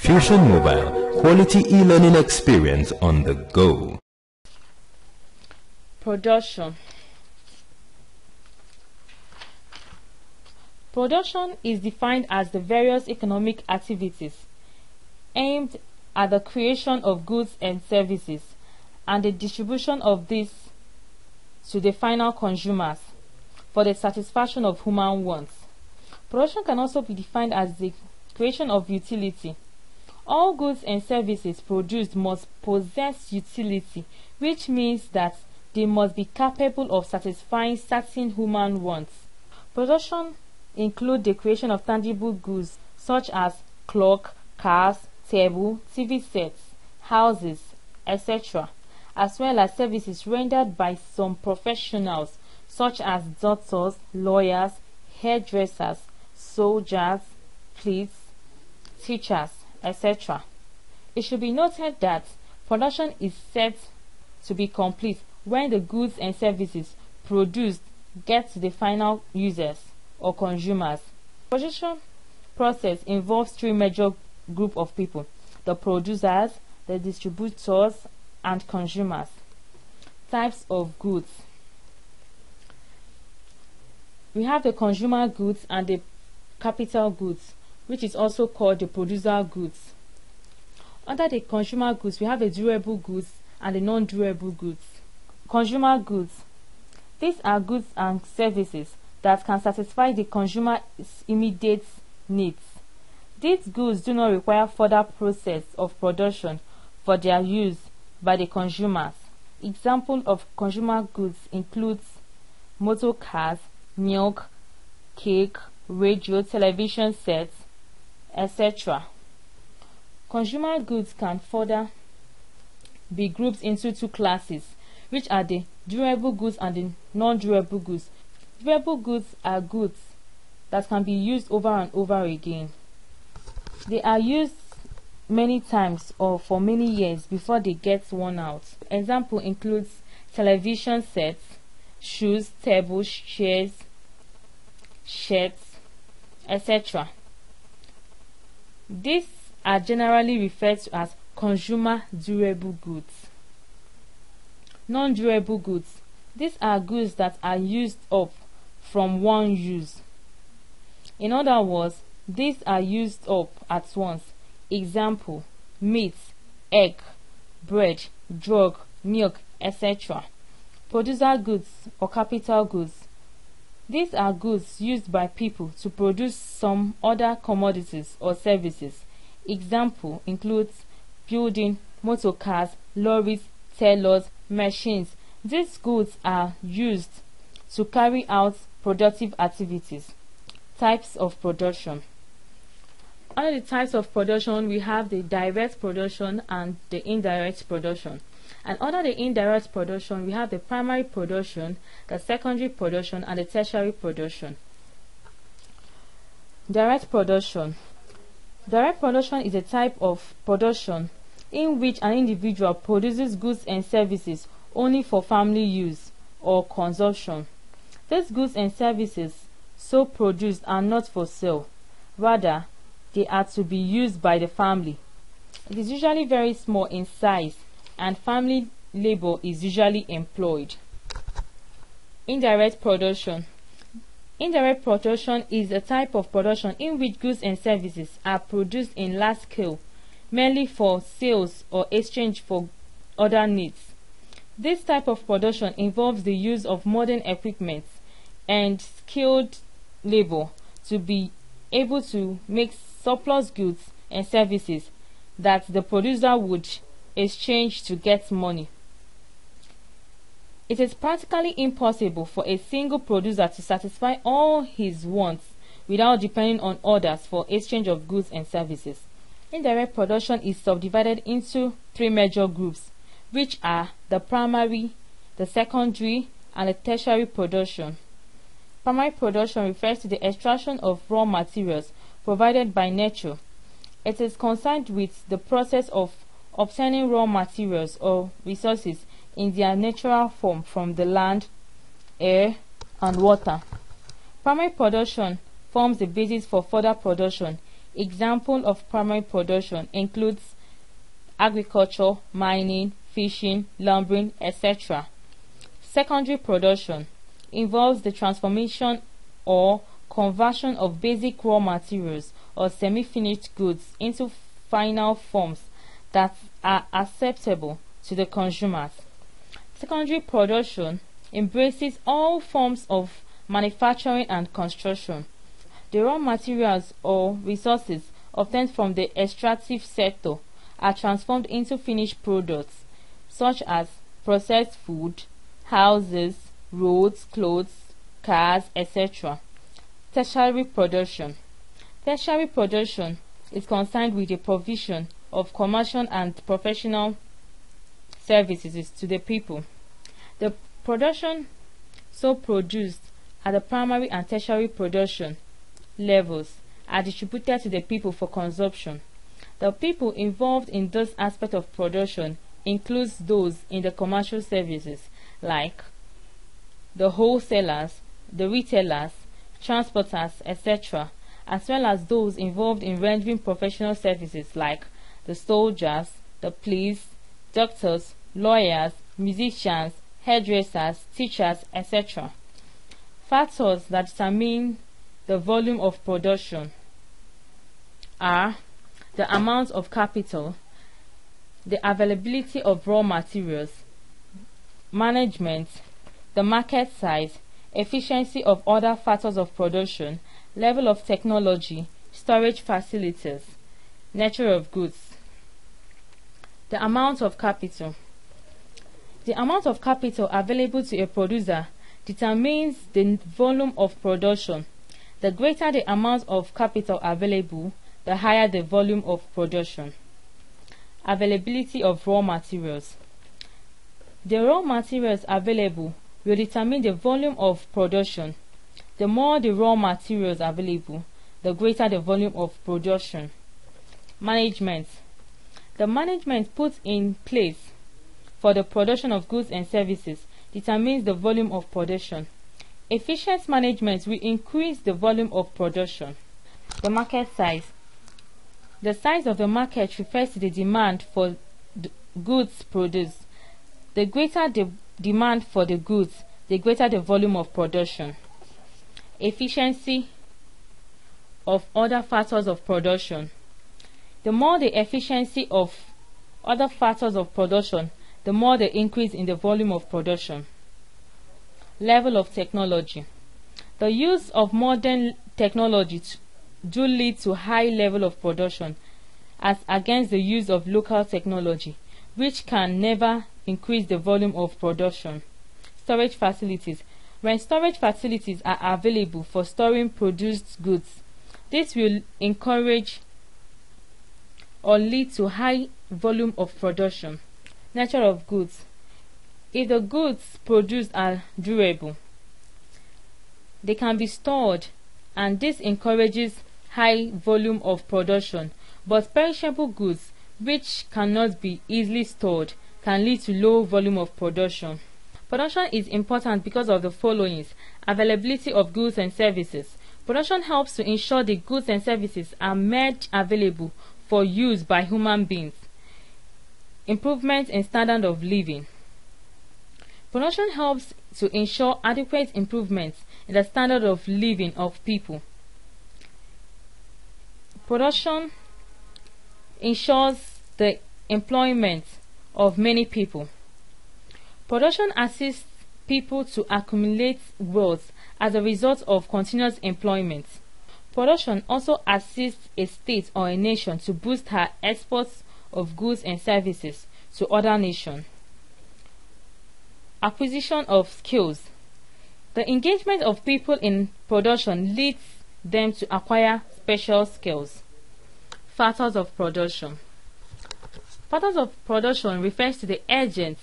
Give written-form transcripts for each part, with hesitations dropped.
Fusion Mobile, quality e-learning experience on the go. Production. Production is defined as the various economic activities aimed at the creation of goods and services and the distribution of these to the final consumers for the satisfaction of human wants. Production can also be defined as the creation of utility. All goods and services produced must possess utility, which means that they must be capable of satisfying certain human wants. Production includes the creation of tangible goods such as clock, cars, table, TV sets, houses, etc., as well as services rendered by some professionals such as doctors, lawyers, hairdressers, soldiers, police, teachers, etc. It should be noted that production is said to be complete when the goods and services produced get to the final users or consumers. The production process involves three major groups of people: the producers, the distributors, and consumers. Types of goods. We have the consumer goods and the capital goods, which is also called the producer goods. Under the consumer goods, we have the durable goods and the non-durable goods. Consumer goods. These are goods and services that can satisfy the consumer's immediate needs. These goods do not require further process of production for their use by the consumers. Examples of consumer goods include motor cars, milk, cake, radio, television sets, etc. Consumer goods can further be grouped into two classes, which are the durable goods and the non-durable goods. Durable goods are goods that can be used over and over again. They are used many times or for many years before they get worn out. Example includes television sets, shoes, tables, chairs, shirts, etc. These are generally referred to as consumer durable goods. Non-durable goods. These are goods that are used up from one use. In other words, these are used up at once. Example: meat, egg, bread, drug, milk, etc. Producer goods or capital goods. These are goods used by people to produce some other commodities or services. Example includes building, motor cars, lorries, tailors, machines. These goods are used to carry out productive activities. Types of production. Under the types of production, we have the direct production and the indirect production. And under the indirect production, we have the primary production, the secondary production, and the tertiary production. Direct production. Direct production is a type of production in which an individual produces goods and services only for family use or consumption. These goods and services so produced are not for sale. Rather, they are to be used by the family. It is usually very small in size, and family labor is usually employed. Indirect production. Indirect production is a type of production in which goods and services are produced in large scale, mainly for sales or exchange for other needs. This type of production involves the use of modern equipment and skilled labor to be able to make surplus goods and services that the producer would exchange to get money. It is practically impossible for a single producer to satisfy all his wants without depending on others for exchange of goods and services. Indirect production is subdivided into three major groups, which are the primary, the secondary, and the tertiary production. Primary production refers to the extraction of raw materials provided by nature. It is concerned with the process of obtaining raw materials or resources in their natural form from the land, air, and water. Primary production forms the basis for further production Example of primary production includes agriculture, mining, fishing, lumbering, etc. Secondary production involves the transformation or conversion of basic raw materials or semi-finished goods into final forms that are acceptable to the consumers. Secondary production embraces all forms of manufacturing and construction. The raw materials or resources obtained from the extractive sector are transformed into finished products such as processed food, houses, roads, clothes, cars, etc. Tertiary production. Tertiary production is concerned with the provision of commercial and professional services to the people. The production so produced at the primary and tertiary production levels are distributed to the people for consumption. The people involved in this aspect of production includes those in the commercial services like the wholesalers, the retailers, transporters, etc., as well as those involved in rendering professional services like the soldiers, the police, doctors, lawyers, musicians, hairdressers, teachers, etc. Factors that determine the volume of production are the amount of capital, the availability of raw materials, management, the market size, efficiency of other factors of production, level of technology, storage facilities, nature of goods. The amount of capital. The amount of capital available to a producer determines the volume of production. The greater the amount of capital available, the higher the volume of production. Availability of raw materials. The raw materials available will determine the volume of production. The more the raw materials available, the greater the volume of production. Management. The management put in place for the production of goods and services determines the volume of production. Efficient management will increase the volume of production. The market size. The size of the market refers to the demand for the goods produced. The greater the demand for the goods, the greater the volume of production. Efficiency of other factors of production. The more the efficiency of other factors of production, the more the increase in the volume of production. Level of technology. The use of modern technology do lead to high level of production as against the use of local technology, which can never increase the volume of production. Storage facilities. When storage facilities are available for storing produced goods, this will encourage or lead to high volume of production. Nature of goods. If the goods produced are durable, they can be stored, and this encourages high volume of production. But perishable goods, which cannot be easily stored, can lead to low volume of production. Production is important because of the followings: availability of goods and services. Production helps to ensure the goods and services are made available for use by human beings. Improvement in standard of living. Production helps to ensure adequate improvements in the standard of living of people. Production ensures the employment of many people. Production assists people to accumulate wealth as a result of continuous employment. Production also assists a state or a nation to boost her exports of goods and services to other nations. Acquisition of skills. The engagement of people in production leads them to acquire special skills. Factors of production. Factors of production refers to the agents,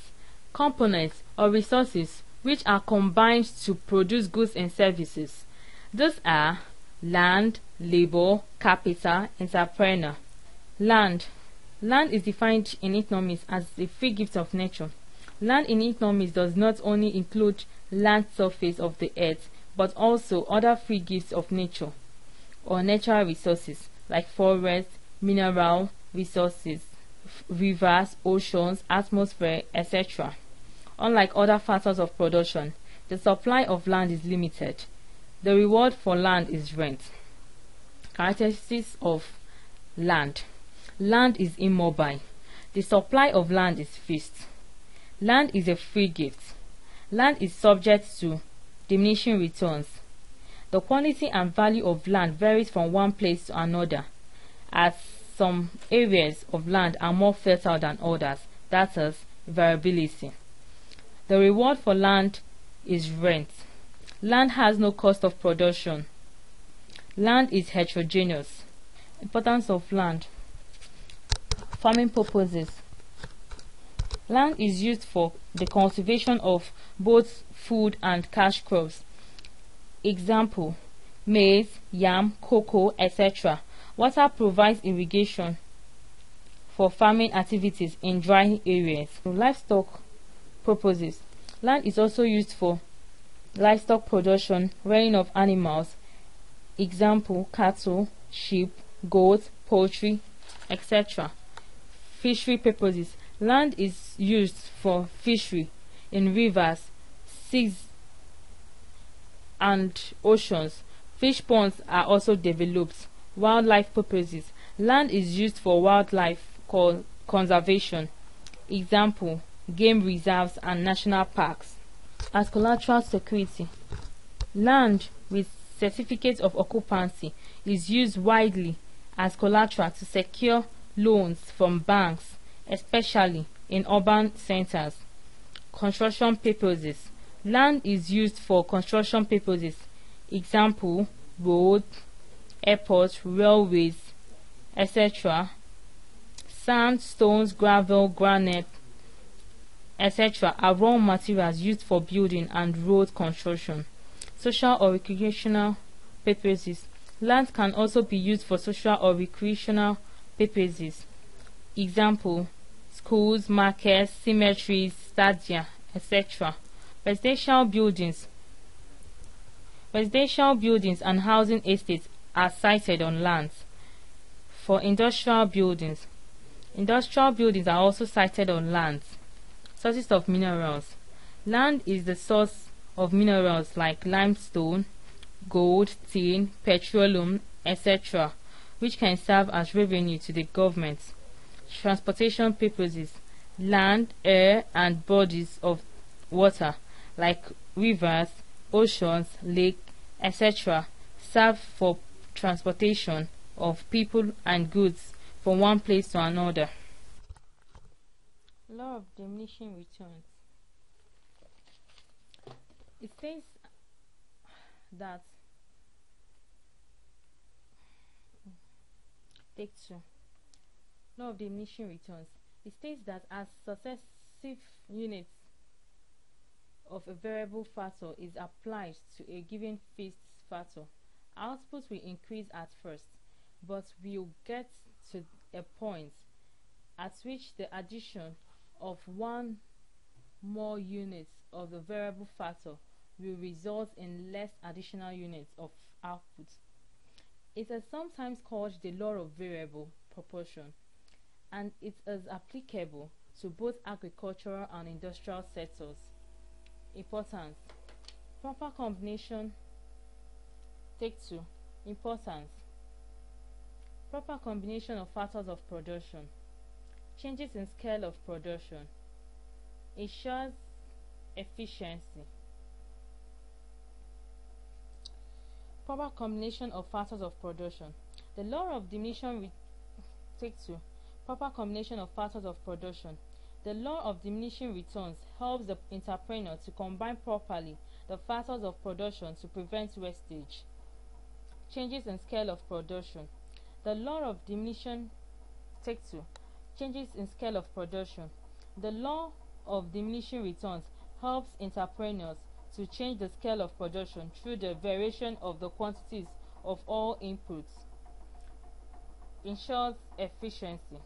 components, or resources which are combined to produce goods and services. These are land, labor, capital, entrepreneur. Land. Land is defined in economics as a free gift of nature. Land in economics does not only include land surface of the earth, but also other free gifts of nature or natural resources like forests, mineral resources, rivers, oceans, atmosphere, etc. Unlike other factors of production, the supply of land is limited. The reward for land is rent. Characteristics of land. Land is immobile. The supply of land is fixed. Land is a free gift. Land is subject to diminishing returns. The quality and value of land varies from one place to another, as some areas of land are more fertile than others, that is, variability. The reward for land is rent. Land has no cost of production. Land is heterogeneous. Importance of land. Farming purposes. Land is used for the cultivation of both food and cash crops. Example, maize, yam, cocoa, etc. Water provides irrigation for farming activities in dry areas. Livestock purposes. Land is also used for livestock production, rearing of animals. Example, cattle, sheep, goats, poultry, etc. Fishery purposes. Land is used for fishery in rivers, seas, and oceans. Fish ponds are also developed. Wildlife purposes. Land is used for wildlife conservation. Example, game reserves and national parks. As collateral security. Land with certificate of occupancy is used widely as collateral to secure loans from banks, especially in urban centers. Construction purposes. Land is used for construction purposes. Example, roads, airports, railways, etc. Sand, stones, gravel, granite, etc. are raw materials used for building and road construction. Social or recreational purposes. Land can also be used for social or recreational purposes. Example, schools, markets, cemeteries, stadia, etc. Residential buildings. Residential buildings and housing estates are sited on lands. For industrial buildings are also sited on lands. Sources of minerals. Land is the source of minerals like limestone, gold, tin, petroleum, etc., which can serve as revenue to the government. Transportation purposes. Land, air, and bodies of water like rivers, oceans, lakes, etc. serve for transportation of people and goods from one place to another. Law of diminishing returns. It says that law of diminishing returns. It states that as successive units of a variable factor is applied to a given fixed factor, output will increase at first, but will get to a point at which the addition of one more units of the variable factor will result in less additional units of output. It is sometimes called the law of variable proportion, and it is applicable to both agricultural and industrial sectors. Importance. Proper combination. Take 2. Importance. Proper combination of factors of production. Changes in scale of production. Ensures efficiency. Proper combination of factors of production. The law of diminishing Take 2. Proper combination of factors of production. The law of diminishing returns helps the entrepreneur to combine properly the factors of production to prevent wastage. Changes in scale of production. The law of diminishing Take 2. Changes in scale of production. The law of diminishing returns helps entrepreneurs to change the scale of production through the variation of the quantities of all inputs. Ensures efficiency.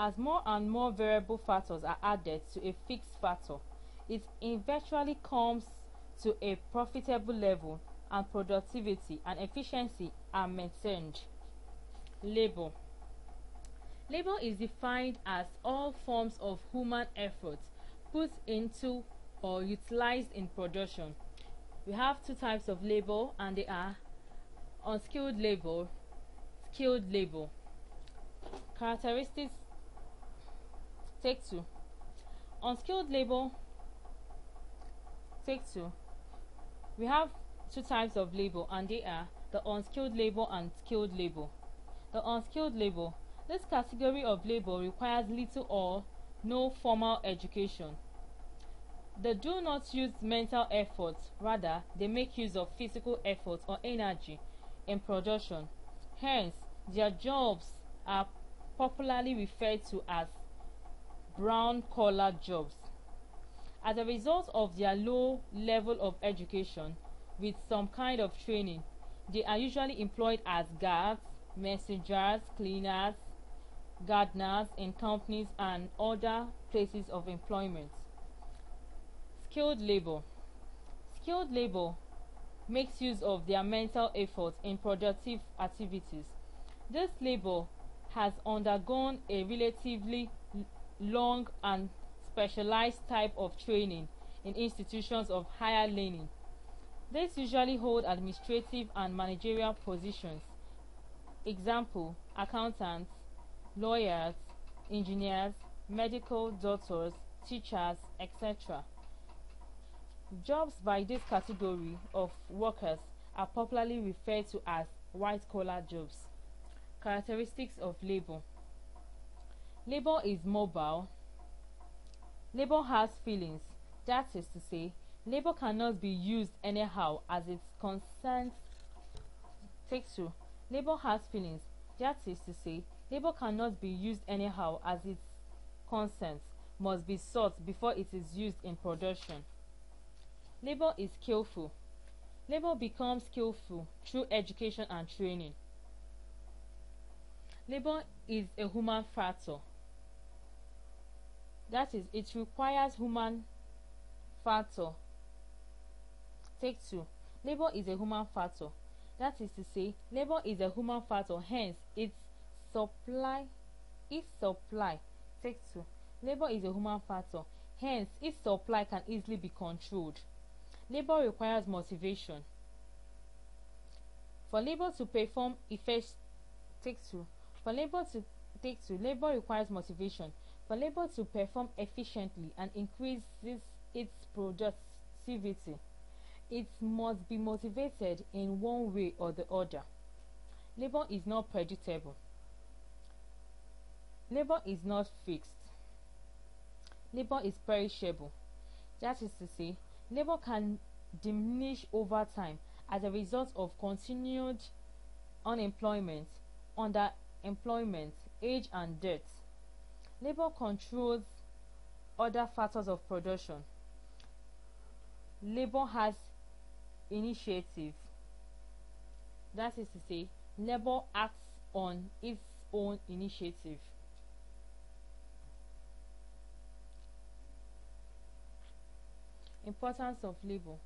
As more and more variable factors are added to a fixed factor, it eventually comes to a profitable level and productivity and efficiency are maintained. Labor. Labor is defined as all forms of human effort put into or utilized in production. We have two types of labor, and they are unskilled labor, skilled labor. Characteristics. Take two. Unskilled labor. Take two. We have two types of labor, and they are the unskilled labor and skilled labor. The unskilled labor. This category of labor requires little or no formal education. They do not use mental effort, rather they make use of physical effort or energy in production. Hence, their jobs are popularly referred to as brown-collar jobs. As a result of their low level of education with some kind of training, they are usually employed as guards, messengers, cleaners, gardeners in companies and other places of employment. Skilled labor. Skilled labor makes use of their mental effort in productive activities. This labor has undergone a relatively long and specialized type of training in institutions of higher learning. These usually hold administrative and managerial positions. Example: accountants, lawyers, engineers, medical doctors, teachers, etc. Jobs by this category of workers are popularly referred to as white-collar jobs. Characteristics of labor. Labor is mobile. Labor has feelings. That is to say, labor cannot be used anyhow as it concerns. Take two. Labor has feelings. That is to say, labor cannot be used anyhow as its consent must be sought before it is used in production. Labor is skillful. Labor becomes skillful through education and training. Labor is a human factor. That is, it requires human factor. Take two. Labor is a human factor. That is to say, labor is a human factor, hence its supply. Take two. Labor is a human factor, hence its supply can easily be controlled. Labor requires motivation. For labor to perform labor requires motivation. For labor to perform efficiently and increases its productivity, it must be motivated in one way or the other. Labor is not predictable. Labor is not fixed. Labor is perishable. That is to say, labor can diminish over time as a result of continued unemployment, underemployment, age and death. Labor controls other factors of production. Labor has initiative. That is to say, labor acts on its own initiative. Importance of labor.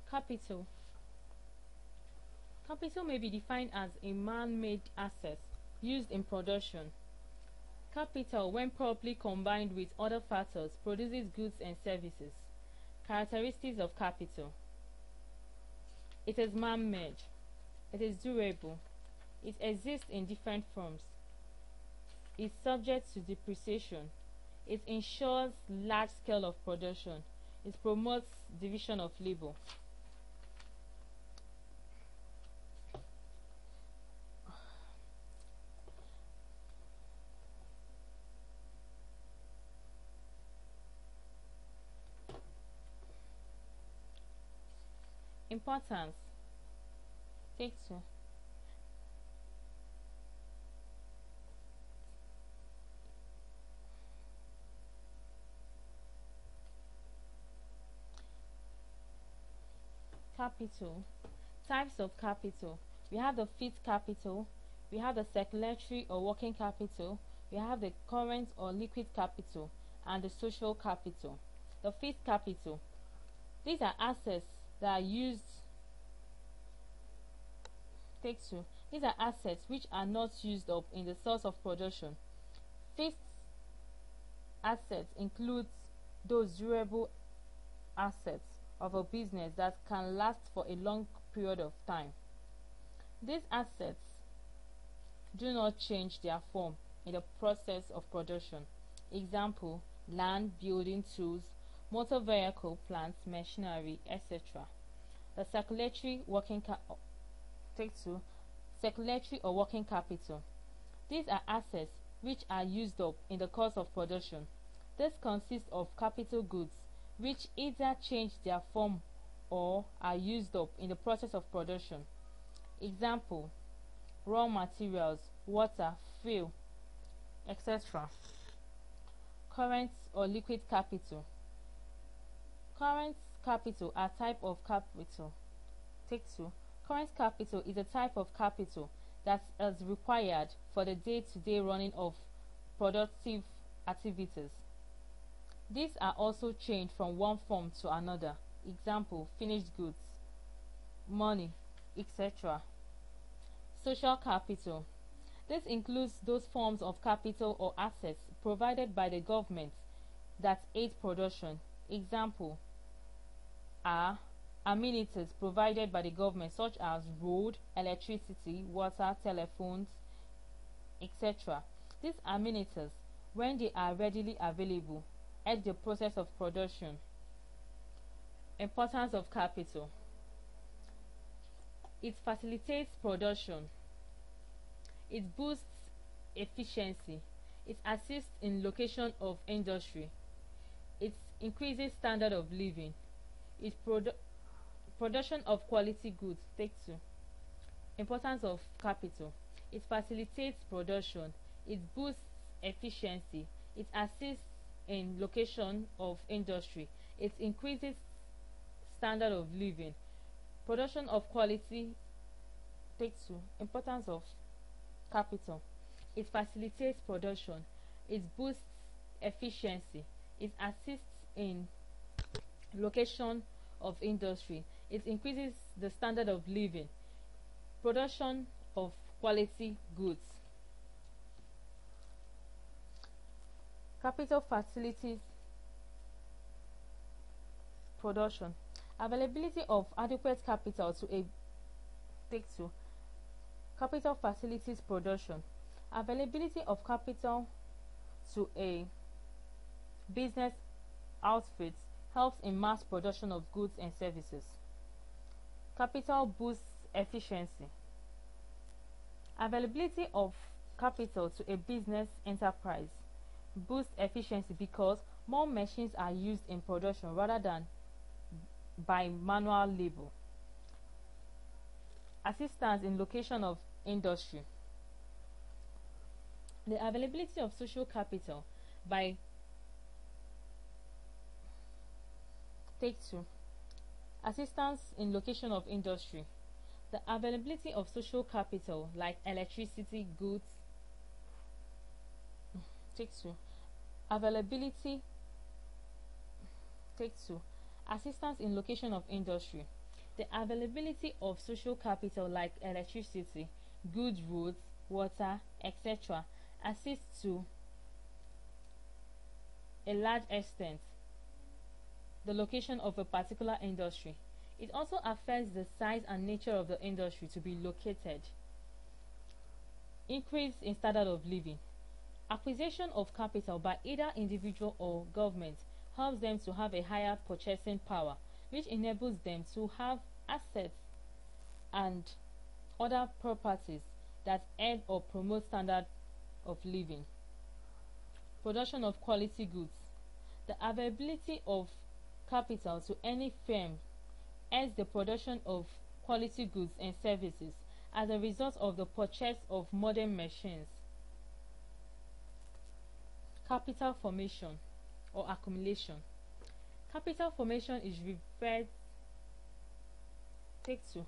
Capital. Capital may be defined as a man-made asset used in production. Capital, when properly combined with other factors, produces goods and services. Characteristics of capital. It is man-made. It is durable. It exists in different forms. It is subject to depreciation. It ensures large scale of production. It promotes division of labor. Importance. Take 2. Capital. Types of capital. We have the fiat capital, we have the circulatory or working capital, we have the current or liquid capital, and the social capital. The fiat capital. These are assets that are used. Take 2. These are assets which are not used up in the source of production. Fixed assets includes those durable assets of a business that can last for a long period of time. These assets do not change their form in the process of production. Example: land, building, tools, motor vehicle, plants, machinery, etc. The circulatory circulatory or working capital. These are assets which are used up in the course of production. This consists of capital goods which either change their form or are used up in the process of production. Example: raw materials, water, fuel, etc. Current or liquid capital. Current capital are type of capital. Take 2. Current capital is a type of capital that is required for the day-to-day running of productive activities. These are also changed from one form to another. Example: finished goods, money, etc. Social capital. This includes those forms of capital or assets provided by the government that aid production. Example are amenities provided by the government such as road, electricity, water, telephones, etc. These amenities, when they are readily available, aid the process of production. Importance of capital. It facilitates production. It boosts efficiency. It assists in location of industry. It increases standard of living. It production of quality goods. Take 2. Importance of capital. It facilitates production. It boosts efficiency. It assists in location of industry. It increases standard of living. Production of quality. Take 2. Importance of capital. It facilitates production. It boosts efficiency. It assists in location of industry. It increases the standard of living. Production of quality goods. Capital facilities production. Availability of adequate capital to a Take 2. Capital facilities production. Availability of capital to a business outfit helps in mass production of goods and services. Capital boosts efficiency. Availability of capital to a business enterprise boosts efficiency because more machines are used in production rather than by manual labor. Assistance in location of industry. The availability of social capital by Take 2. Assistance in location of industry. The availability of social capital like electricity, goods. Take 2. Availability. Take 2. Assistance in location of industry. The availability of social capital like electricity, good roads, water, etc. assists to a large extent the location of a particular industry. It also affects the size and nature of the industry to be located. Increase in standard of living. Acquisition of capital by either individual or government helps them to have a higher purchasing power, which enables them to have assets and other properties that aid or promote standard of living. Production of quality goods. The availability of capital to any firm hence the production of quality goods and services as a result of the purchase of modern machines. Capital formation or accumulation. Capital formation is referred to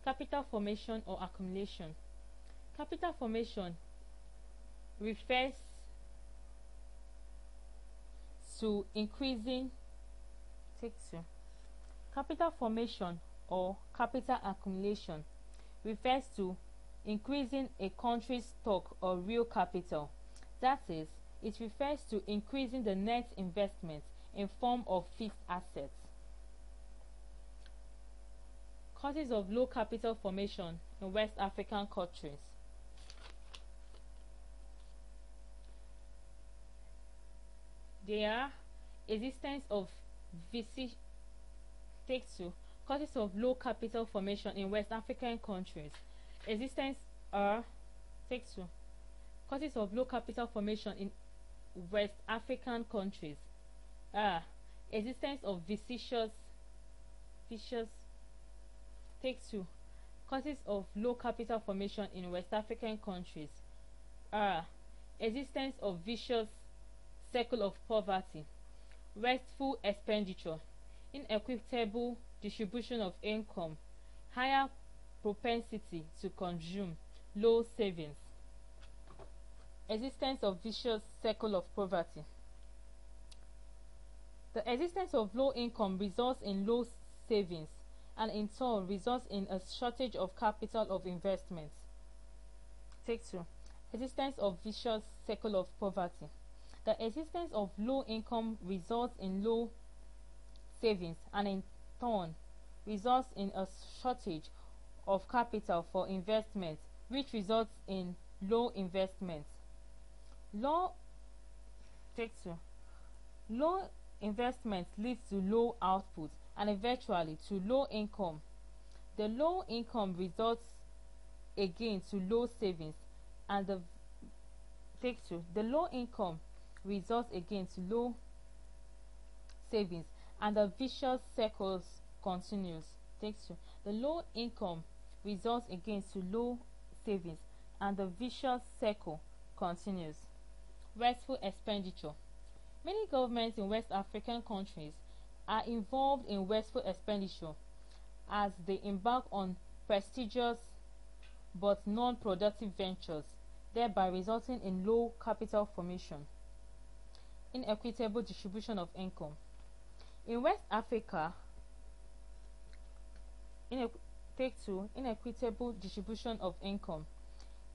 capital formation or accumulation. Capital formation refers to increasing capital formation or capital accumulation refers to increasing a country's stock or real capital. That is, it refers to increasing the net investment in form of fixed assets. Causes of low capital formation in West African countries. There are existence of causes of low capital formation in West African countries. Causes of low capital formation in West African countries are existence of causes of low capital formation in West African countries are existence of vicious circle of poverty, wasteful expenditure, inequitable distribution of income, higher propensity to consume, low savings. Existence of vicious circle of poverty. The existence of low income results in low savings and in turn results in a shortage of capital of investment. Take 2. Existence of vicious circle of poverty. The existence of low income results in low savings and in turn results in a shortage of capital for investment, which results in low investment. Low investment leads to low output and eventually to low income. The low income results again to low savings and the low income results again to low savings and the vicious circles continues. The low income results again to low savings and the vicious circle continues. Wasteful expenditure. Many governments in West African countries are involved in wasteful expenditure as they embark on prestigious but non-productive ventures, thereby resulting in low capital formation. Inequitable distribution of income. In West Africa, inequitable distribution of income.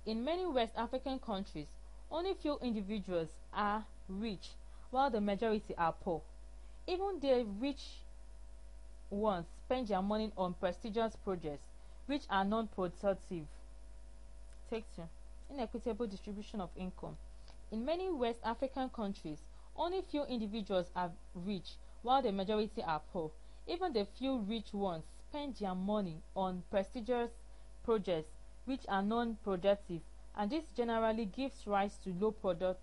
In many West African countries, only few individuals are rich while the majority are poor. Even the rich ones spend their money on prestigious projects which are non-productive. Inequitable distribution of income. In many West African countries, only few individuals are rich while the majority are poor. Even the few rich ones spend their money on prestigious projects which are non-productive, and this generally gives rise to low product.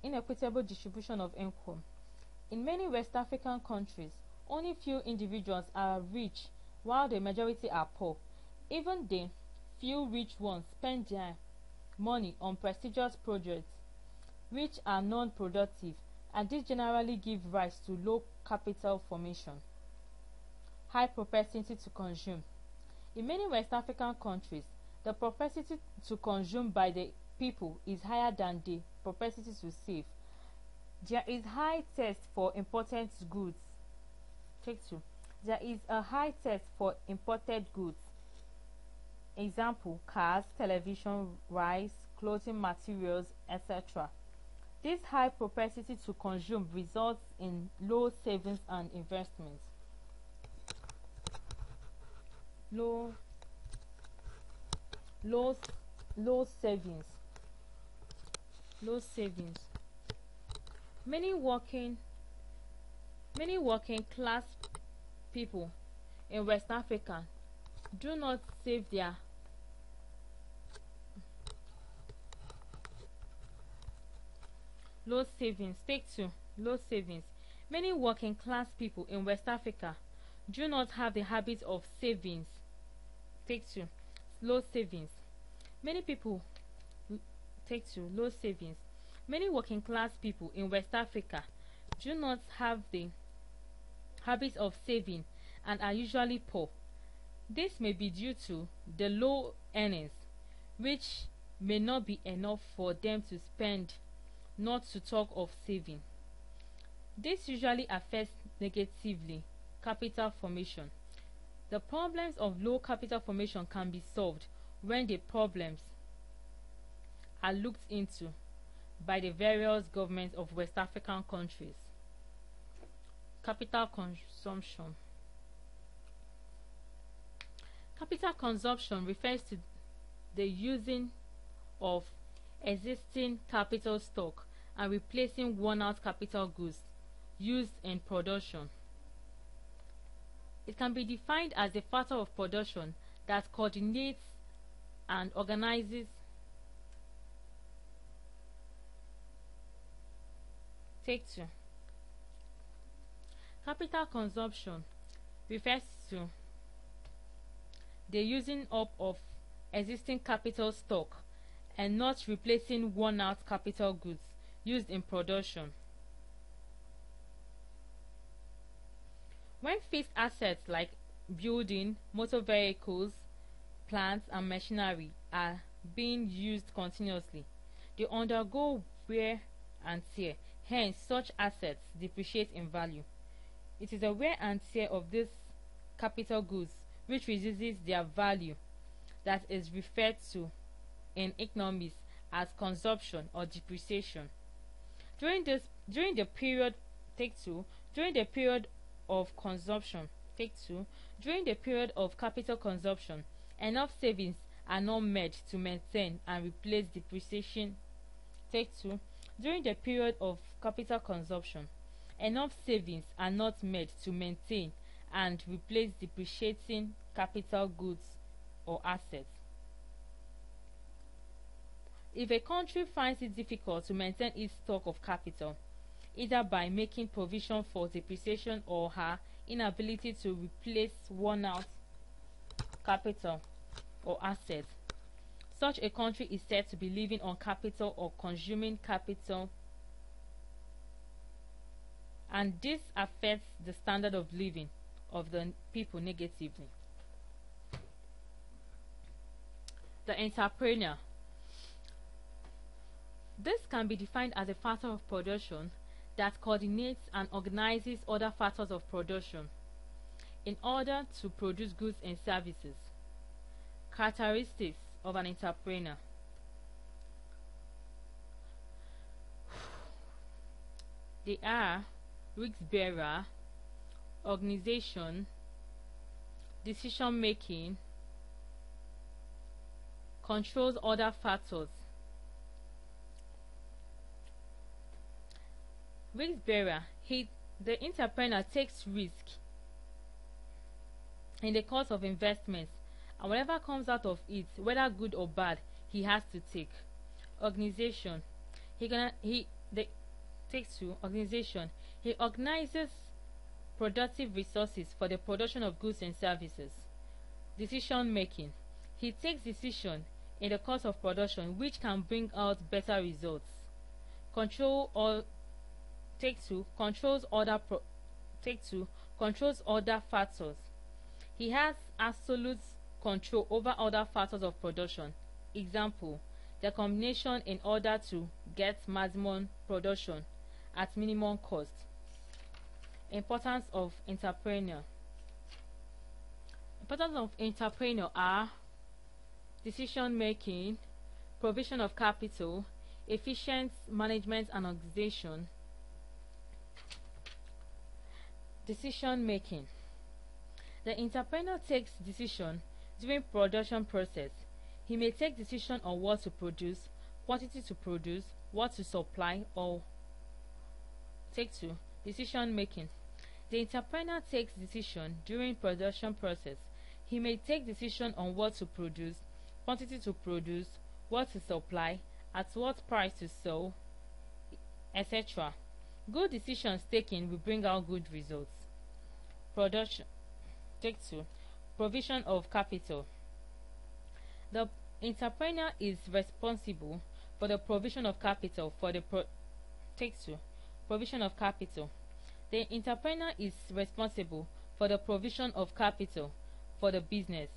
Inequitable distribution of income. In many West African countries, only few individuals are rich while the majority are poor. Even the few rich ones spend their money on prestigious projects which are non-productive, and this generally gives rise to low capital formation. High propensity to consume. In many West African countries, the propensity to consume by the people is higher than the propensity to save. There is high thirst for imported goods. There is a high thirst for imported goods. Example: cars, television, rice, clothing materials, etc. This high propensity to consume results in low savings and investments. Low savings. Many working class people in West Africa do not save their low savings. Low savings. Many working class people in West Africa do not have the habit of savings. Take 2. Low savings. Many people Take 2. Low savings. Many working class people in West Africa do not have the habit of saving and are usually poor. This may be due to the low earnings, which may not be enough for them to spend, not to talk of saving. This usually affects negatively capital formation. The problems of low capital formation can be solved when the problems are looked into by the various governments of West African countries. Capital consumption. Capital consumption refers to the using of existing capital stock and replacing worn-out capital goods used in production. It can be defined as a factor of production that coordinates and organizes Take 2. Capital consumption refers to the using up of existing capital stock and not replacing worn-out capital goods used in production. When fixed assets like building, motor vehicles, plants and machinery are being used continuously, they undergo wear and tear. Hence, such assets depreciate in value. It is the wear and tear of these capital goods which reduces their value that is referred to in economics as consumption or depreciation. During the period of consumption, during the period of capital consumption, enough savings are not made to maintain and replace depreciation. During the period of capital consumption, enough savings are not made to maintain and replace depreciating capital goods or assets. If a country finds it difficult to maintain its stock of capital, either by making provision for depreciation or her inability to replace worn-out capital or assets, such a country is said to be living on capital or consuming capital, and this affects the standard of living of the people negatively. The entrepreneur. This can be defined as a factor of production that coordinates and organizes other factors of production in order to produce goods and services. Characteristics of an entrepreneur. They are risk bearer, organization, decision making, controls other factors. Risk bearer. The entrepreneur takes risk in the course of investments, and whatever comes out of it, whether good or bad, he has to take. Organization. Organization. He organizes productive resources for the production of goods and services. Decision making. He takes decision in the course of production which can bring out better results. Controls other factors. He has absolute control over other factors of production. Example, the combination in order to get maximum production at minimum cost. Importance of entrepreneur. Importance of entrepreneur are decision making, provision of capital, efficient management and organization. Decision making. The entrepreneur takes decision during production process. He may take decision on what to produce, quantity to produce, what to supply, or decision making. The entrepreneur takes decision during production process. He may take decision on what to produce, quantity to produce, what to supply, at what price to sell, etc. Good decisions taken will bring out good results. Production. Take 2. Provision of capital. The entrepreneur is responsible for the provision of capital for the Take 2. Provision of capital. The entrepreneur is responsible for the provision of capital for the business.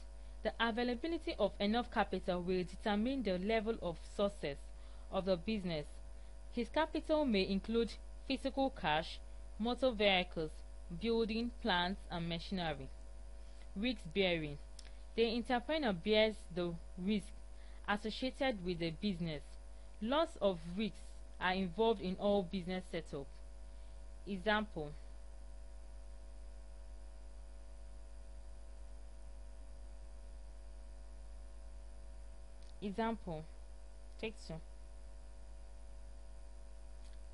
The availability of enough capital will determine the level of success of the business. His capital may include physical cash, motor vehicles, building, plants, and machinery. Risk bearing. The entrepreneur bears the risk associated with the business. Lots of risks are involved in all business setup. Example.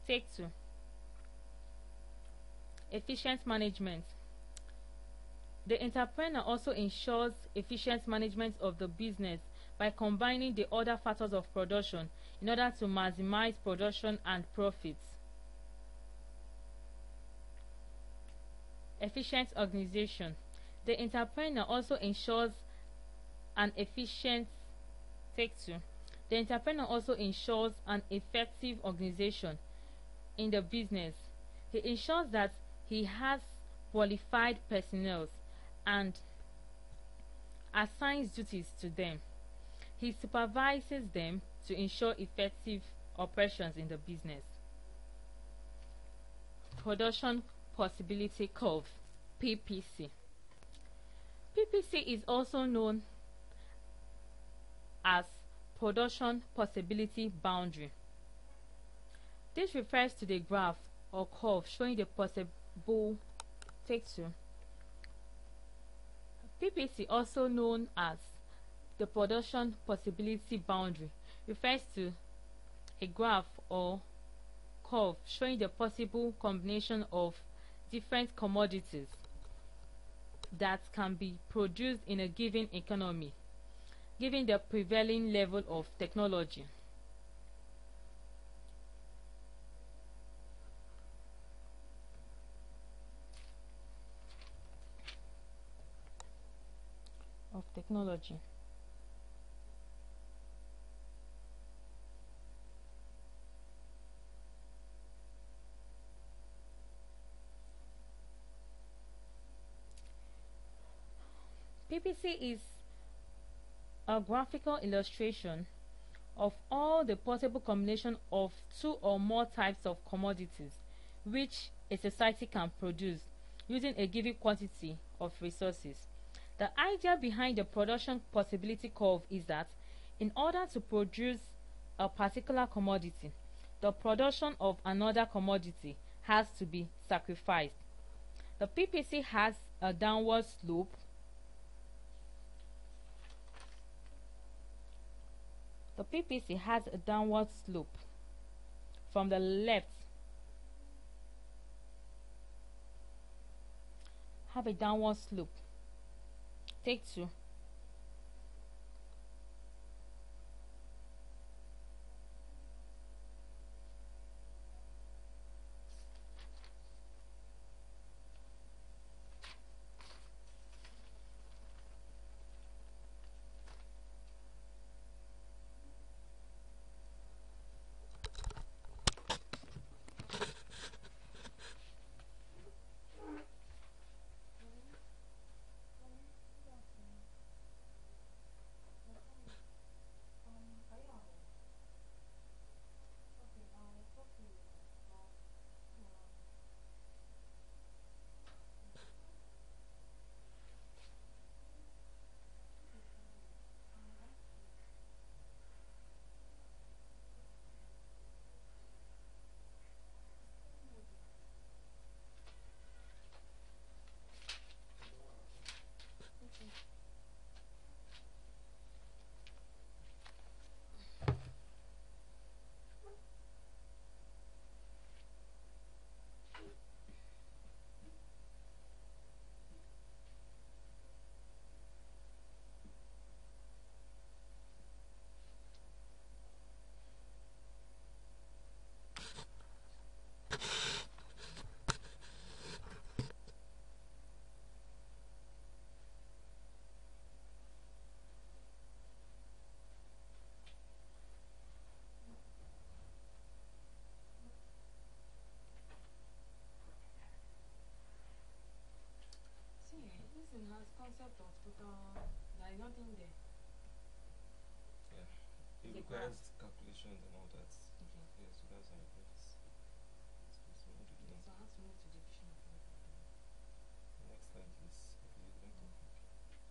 Take 2. Efficient management. The entrepreneur also ensures efficient management of the business by combining the other factors of production in order to maximize production and profits. Efficient organization. The entrepreneur also ensures an efficient The entrepreneur also ensures an effective organization in the business. He ensures that he has qualified personnel and assigns duties to them. He supervises them to ensure effective operations in the business. Production Possibility Curve, PPC. PPC is also known as Production Possibility Boundary. This refers to the graph or curve showing the possible PPC, also known as the Production Possibility Boundary, refers to a graph or curve showing the possible combination of different commodities that can be produced in a given economy, given the prevailing level of technology. PPC is a graphical illustration of all the possible combination of two or more types of commodities which a society can produce using a given quantity of resources. The idea behind the production possibility curve is that in order to produce a particular commodity, the production of another commodity has to be sacrificed. The PPC has a downward slope from the left. Have a downward slope. Take 2. requires calculations and all that. Okay. Yeah, so that's how it works. So I have to move to division of Next slide, please.